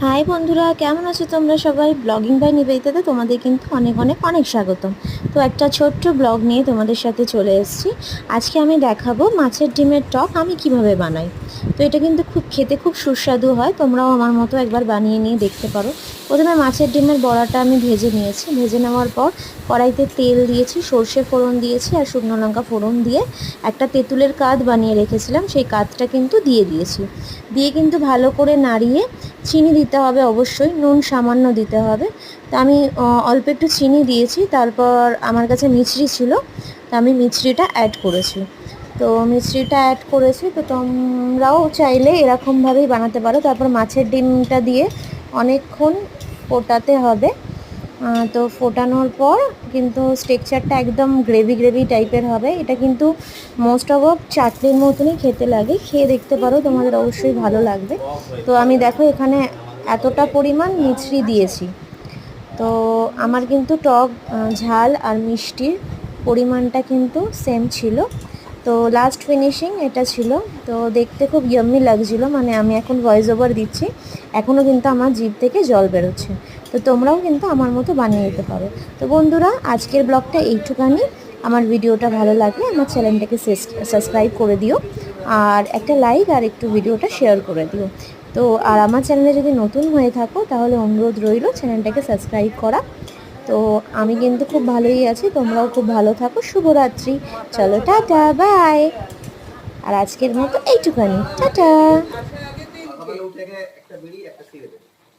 High বন্ধুরা, কেমন আছো তোমরা সবাই? ব্লগিং বাই নিবেদিতাতে তোমাদের কিন্তু অনেক অনেক অনেক স্বাগতম। তো একটা ছোট্ট ব্লগ নিয়ে তোমাদের সাথে চলে এসেছি। আজকে আমি দেখাবো মাছের ডিমের টক আমি কিভাবে বানাই। তো এটা কিন্তু খেতে খুব সুস্বাদু হয়, তোমরাও আমার মতো একবার বানিয়ে নিয়ে দেখতে পারো। প্রথমে মাছের ডিমের বড়াটা আমি ভেজে নিয়েছি। ভেজে নেওয়ার পর কড়াইতে তেল দিয়েছি, সর্ষে ফোড়ন দিয়েছি আর শুকনো লঙ্কা ফোড়ন দিয়ে একটা তেঁতুলের কাঁধ বানিয়ে রেখেছিলাম, সেই কাঁধটা কিন্তু দিয়ে দিয়েছি। দিয়ে কিন্তু ভালো করে নাড়িয়ে চিনি দিতে হবে, অবশ্যই নুন সামান্য দিতে হবে। তো আমি অল্প একটু চিনি দিয়েছি, তারপর আমার কাছে মিছরি ছিল, তো আমি মিছরিটা অ্যাড করেছি। তো মিছরিটা অ্যাড করেছি, তো তোমরাও চাইলে এরকমভাবেই বানাতে পারো। তারপর মাছের ডিমটা দিয়ে অনেকক্ষণ ফোটাতে হবে। তো ফোটানোর পর কিন্তু স্টেকচারটা একদম গ্রেভি গ্রেভি টাইপের হবে। এটা কিন্তু মোস্ট অফ চাটনির মতনই খেতে লাগে, খেয়ে দেখতে পারো, তোমাদের অবশ্যই ভালো লাগবে। তো আমি দেখো এখানে এতটা পরিমাণ মিছরি দিয়েছি। তো আমার কিন্তু টক ঝাল আর মিষ্টির পরিমাণটা কিন্তু সেম ছিল। তো লাস্ট ফিনিশিং এটা ছিল। তো দেখতে খুব ইয়াম্মি লাগছিল, মানে আমি এখন ভয়েস ওভার দিচ্ছি, এখনও কিন্তু আমার জিভ থেকে জল বেরোচ্ছে। তো তোমরাও কিন্তু আমার মতো বানিয়ে নিতে পারো। তো বন্ধুরা, আজকের ব্লগটা এইটুখানি। আমার ভিডিওটা ভালো লাগলে আমার চ্যানেলটাকে সাবস্ক্রাইব করে দিও, আর একটা লাইক আর একটু ভিডিওটা শেয়ার করে দিও। তো আর আমার চ্যানেলে যদি নতুন হয়ে থাকো তাহলে অনুরোধ রইল চ্যানেলটাকে সাবস্ক্রাইব করা। তো আমি কিন্তু খুব ভালোই আছি, তোমরাও খুব ভালো থাকো। শুভরাত্রি। চলো, টাটা, বাই। আর আজকের মতো এইটুখানি, টাটা।